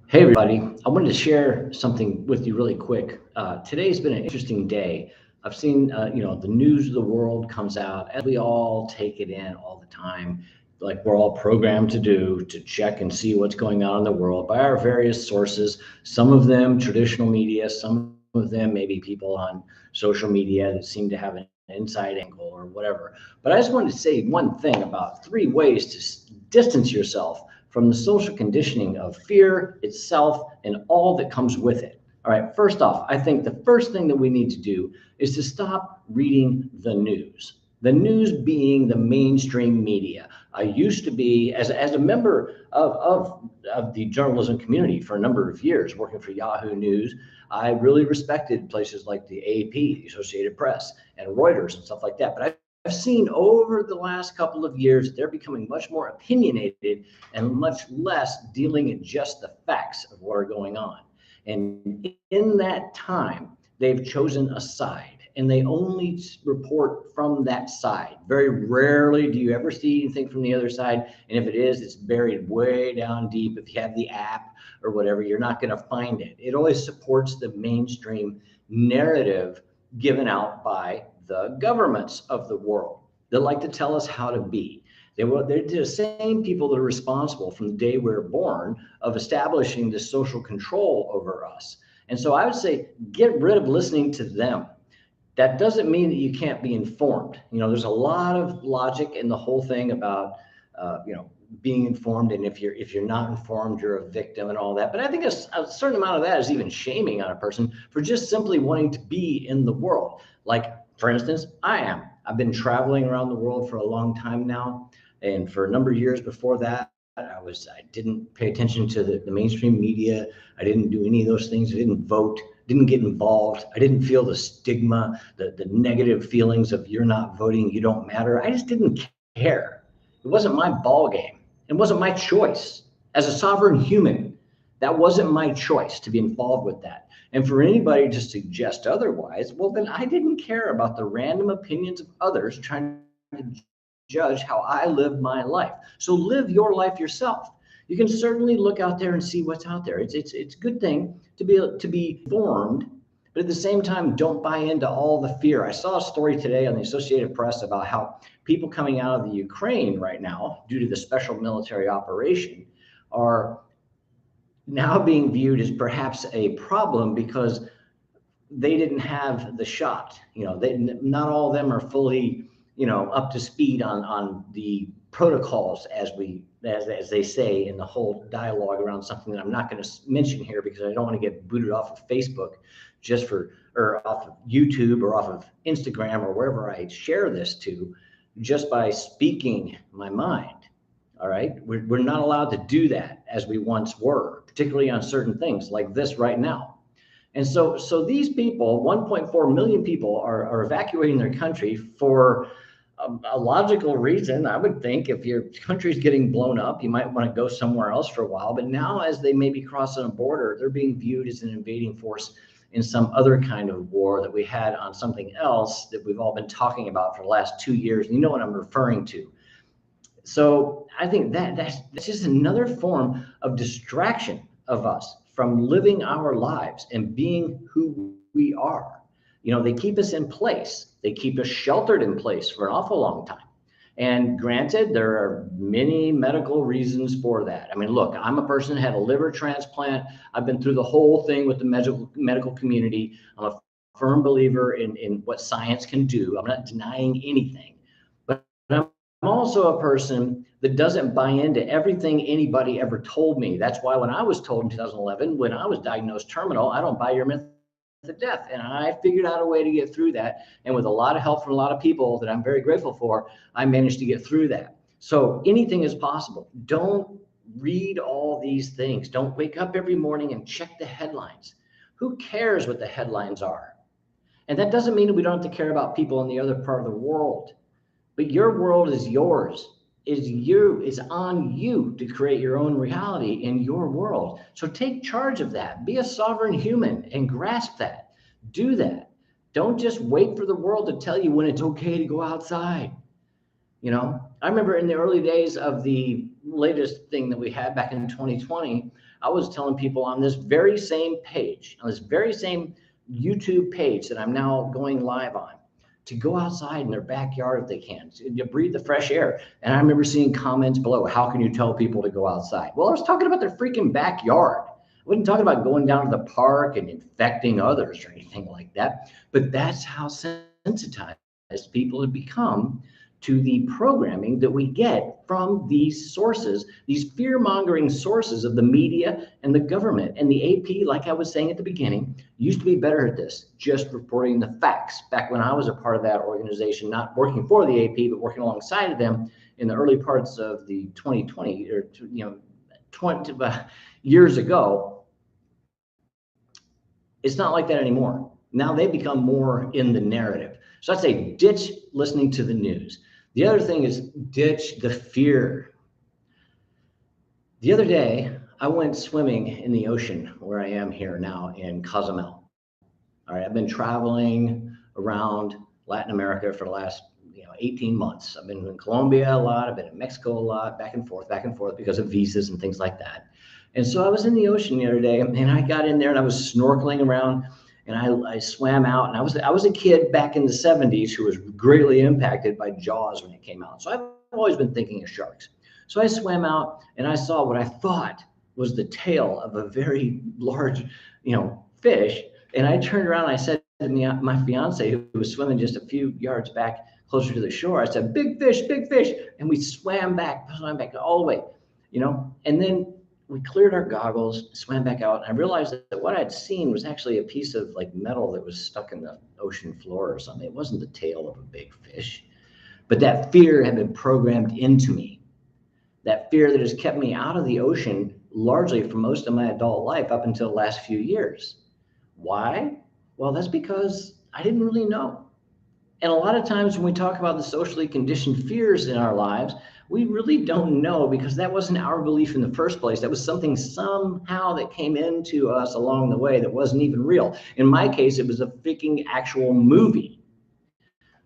Hey everybody, I wanted to share something with you really quick. Today's been an interesting day. I've seen, the news of the world comes out as we all take it in all the time, like we're all programmed to do, to check and see what's going on in the world by our various sources. Some of them traditional media, some of them maybe people on social media that seem to have an inside angle or whatever. But I just wanted to say one thing about three ways to distance yourself from the social conditioning of fear itself and all that comes with it. All right, first off, I think the first thing that we need to do is to stop reading the news. The news being the mainstream media. I used to be, as a member of the journalism community for a number of years, working for Yahoo News, I really respected places like the AP, the Associated Press, and Reuters and stuff like that. But I've seen over the last couple of years that they're becoming much more opinionated and much less dealing in just the facts of what are going on. And in that time, they've chosen a side and they only report from that side. Very rarely do you ever see anything from the other side. And if it is, it's buried way down deep. If you have the app or whatever, you're not going to find it. It always supports the mainstream narrative given out by the governments of the world that like to tell us how to be. They're the same people that are responsible from the day we're born of establishing this social control over us. And so I would say get rid of listening to them. That doesn't mean that you can't be informed. There's a lot of logic in the whole thing about, being informed, and if you're not informed, you're a victim and all that. But I think a certain amount of that is even shaming on a person for just simply wanting to be in the world. Like, for instance, I've been traveling around the world for a long time now, and for a number of years before that, I didn't pay attention to the mainstream media. I didn't do any of those things. I didn't vote, didn't get involved. I didn't feel the stigma, the negative feelings of you're not voting, you don't matter. I just didn't care. It wasn't my ball game. It wasn't my choice. As a sovereign human, that wasn't my choice to be involved with that. And for anybody to suggest otherwise, well, then I didn't care about the random opinions of others trying to judge how I live my life. So live your life yourself. You can certainly look out there and see what's out there. It's a good thing to be informed, but at the same time, don't buy into all the fear. I saw a story today on the Associated Press about how people coming out of the Ukraine right now, due to the special military operation, are now being viewed as perhaps a problem because they didn't have the shot. Not all of them are fully, up to speed on the protocols as they say in the whole dialogue around something that I'm not going to mention here because I don't want to get booted off of Facebook or off of YouTube or off of Instagram or wherever I share this to, just by speaking my mind. All right. We're not allowed to do that as we once were, particularly on certain things like this right now. And so these people, 1.4 million people, are evacuating their country for a logical reason. I would think if your country's getting blown up, you might want to go somewhere else for a while. But now, as they maybe cross on a border, they're being viewed as an invading force in some other kind of war that we had on something else that we've all been talking about for the last 2 years. You know what I'm referring to. So I think that's just another form of distraction of us from living our lives and being who we are. They keep us in place. They keep us sheltered in place for an awful long time. And granted, there are many medical reasons for that. I mean, look, I'm a person who had a liver transplant. I've been through the whole thing with the medical community. I'm a firm believer in what science can do. I'm not denying anything. But I'm also a person that doesn't buy into everything anybody ever told me. That's why when I was told in 2011, when I was diagnosed terminal, I don't buy your myth of death. And I figured out a way to get through that. And with a lot of help from a lot of people that I'm very grateful for, I managed to get through that. So anything is possible. Don't read all these things. Don't wake up every morning and check the headlines. Who cares what the headlines are? And that doesn't mean that we don't have to care about people in the other part of the world. But your world is yours. It's on you to create your own reality in your world. So take charge of that. Be a sovereign human and grasp that. Do that. Don't just wait for the world to tell you when it's okay to go outside. I remember in the early days of the latest thing that we had back in 2020, I was telling people on this very same page, on this very same YouTube page that I'm now going live on, to go outside in their backyard if they can, to breathe the fresh air. And I remember seeing comments below, how can you tell people to go outside? Well, I was talking about their freaking backyard. I wasn't talking about going down to the park and infecting others or anything like that. But that's how sensitized people have become to the programming that we get from these sources, these fear-mongering sources of the media and the government. And the AP, like I was saying at the beginning, used to be better at this, just reporting the facts. Back when I was a part of that organization, not working for the AP, but working alongside of them in the early parts of the 2020 or 20 years ago, it's not like that anymore. Now they become more in the narrative. So I'd say ditch listening to the news. The other thing is ditch the fear. The other day, I went swimming in the ocean where I am here now in Cozumel. All right, I've been traveling around Latin America for the last 18 months. I've been in Colombia a lot. I've been in Mexico a lot, back and forth because of visas and things like that. And so I was in the ocean the other day, and I got in there and I was snorkeling around. And I swam out, and I was a kid back in the 70s who was greatly impacted by Jaws when it came out. So I've always been thinking of sharks. So I swam out and I saw what I thought was the tail of a very large, fish. And I turned around and I said to my fiance, who was swimming just a few yards back closer to the shore, I said, big fish, big fish. And we swam back all the way, and then we cleared our goggles, swam back out, and I realized that what I'd seen was actually a piece of metal that was stuck in the ocean floor or something. It wasn't the tail of a big fish, but that fear had been programmed into me. That fear that has kept me out of the ocean largely for most of my adult life up until the last few years. Why? Well, that's because I didn't really know. And a lot of times when we talk about the socially conditioned fears in our lives, we really don't know because that wasn't our belief in the first place. That was something somehow that came into us along the way that wasn't even real. In my case, it was a freaking actual movie.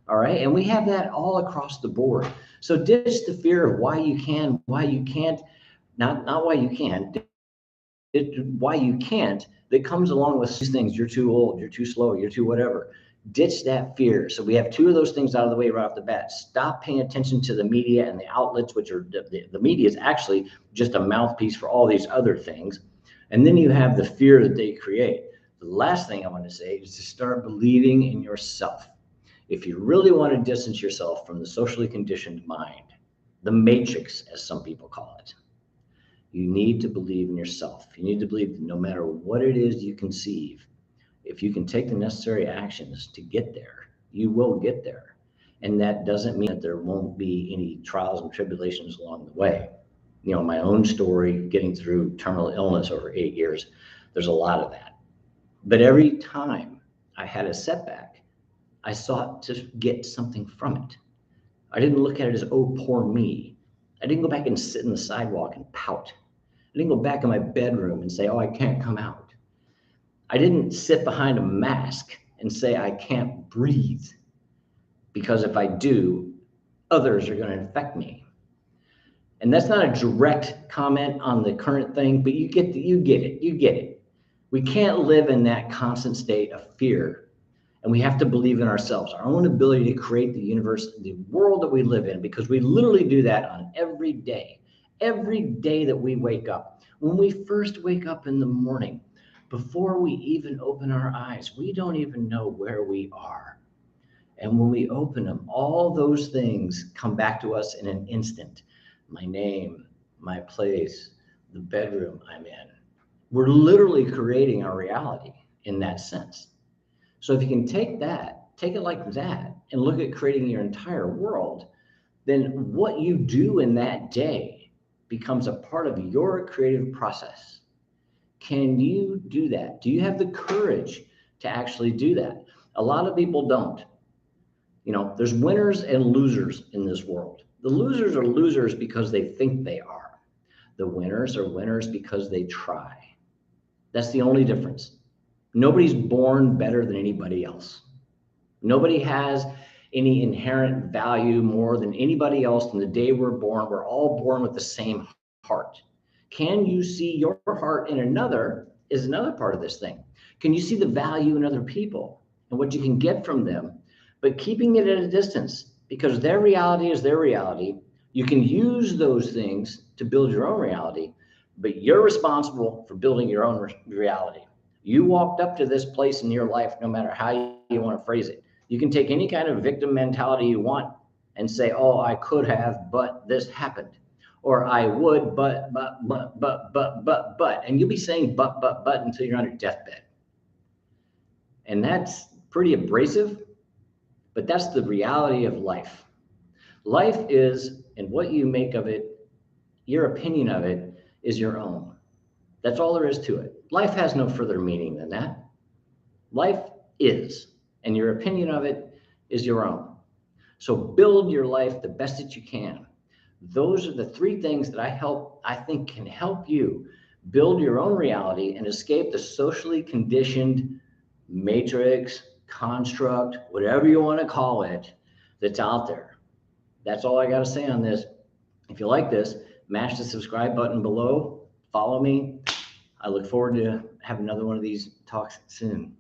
All right. And we have that all across the board. So ditch the fear of why you can, why you can't, not why you can, why you can't, that comes along with these things. You're too old, you're too slow, you're too whatever. Ditch that fear. So we have two of those things out of the way right off the bat. Stop paying attention to the media and the outlets, which are the media is actually just a mouthpiece for all these other things. And then you have the fear that they create. The last thing I want to say is to start believing in yourself. If you really want to distance yourself from the socially conditioned mind, the matrix, as some people call it, you need to believe in yourself. You need to believe that no matter what it is you conceive, if you can take the necessary actions to get there, you will get there. And that doesn't mean that there won't be any trials and tribulations along the way. My own story, getting through terminal illness over 8 years, there's a lot of that. But every time I had a setback, I sought to get something from it. I didn't look at it as, oh, poor me. I didn't go back and sit in the sidewalk and pout. I didn't go back in my bedroom and say, oh, I can't come out. I didn't sit behind a mask and say, I can't breathe, because if I do, others are going to infect me. And that's not a direct comment on the current thing, but you get it. We can't live in that constant state of fear, and we have to believe in ourselves, our own ability to create the universe, the world that we live in, because we literally do that on every day that we wake up. When we first wake up in the morning, before we even open our eyes, we don't even know where we are. And when we open them, all those things come back to us in an instant. My name, my place, the bedroom I'm in. We're literally creating our reality in that sense. So if you can take it like that, and look at creating your entire world, then what you do in that day becomes a part of your creative process. Can you do that? Do you have the courage to actually do that? A lot of people don't. There's winners and losers in this world. The losers are losers because they think they are. The winners are winners because they try. That's the only difference. Nobody's born better than anybody else. Nobody has any inherent value more than anybody else from the day we're born. We're all born with the same heart. Can you see your heart in another is another part of this thing. Can you see the value in other people and what you can get from them, but keeping it at a distance, because their reality is their reality. You can use those things to build your own reality, but you're responsible for building your own reality. You walked up to this place in your life, no matter how you want to phrase it. You can take any kind of victim mentality you want and say, oh, I could have, but this happened. Or I would, but, and you'll be saying but until you're on your deathbed. And that's pretty abrasive, but that's the reality of life. Life is, and what you make of it, your opinion of it is your own. That's all there is to it. Life has no further meaning than that. Life is, and your opinion of it is your own. So build your life the best that you can. Those are the three things that I think can help you build your own reality and escape the socially conditioned matrix, construct, whatever you want to call it, that's out there. That's all I got to say on this. If you like this, mash the subscribe button below, follow me. I look forward to having another one of these talks soon.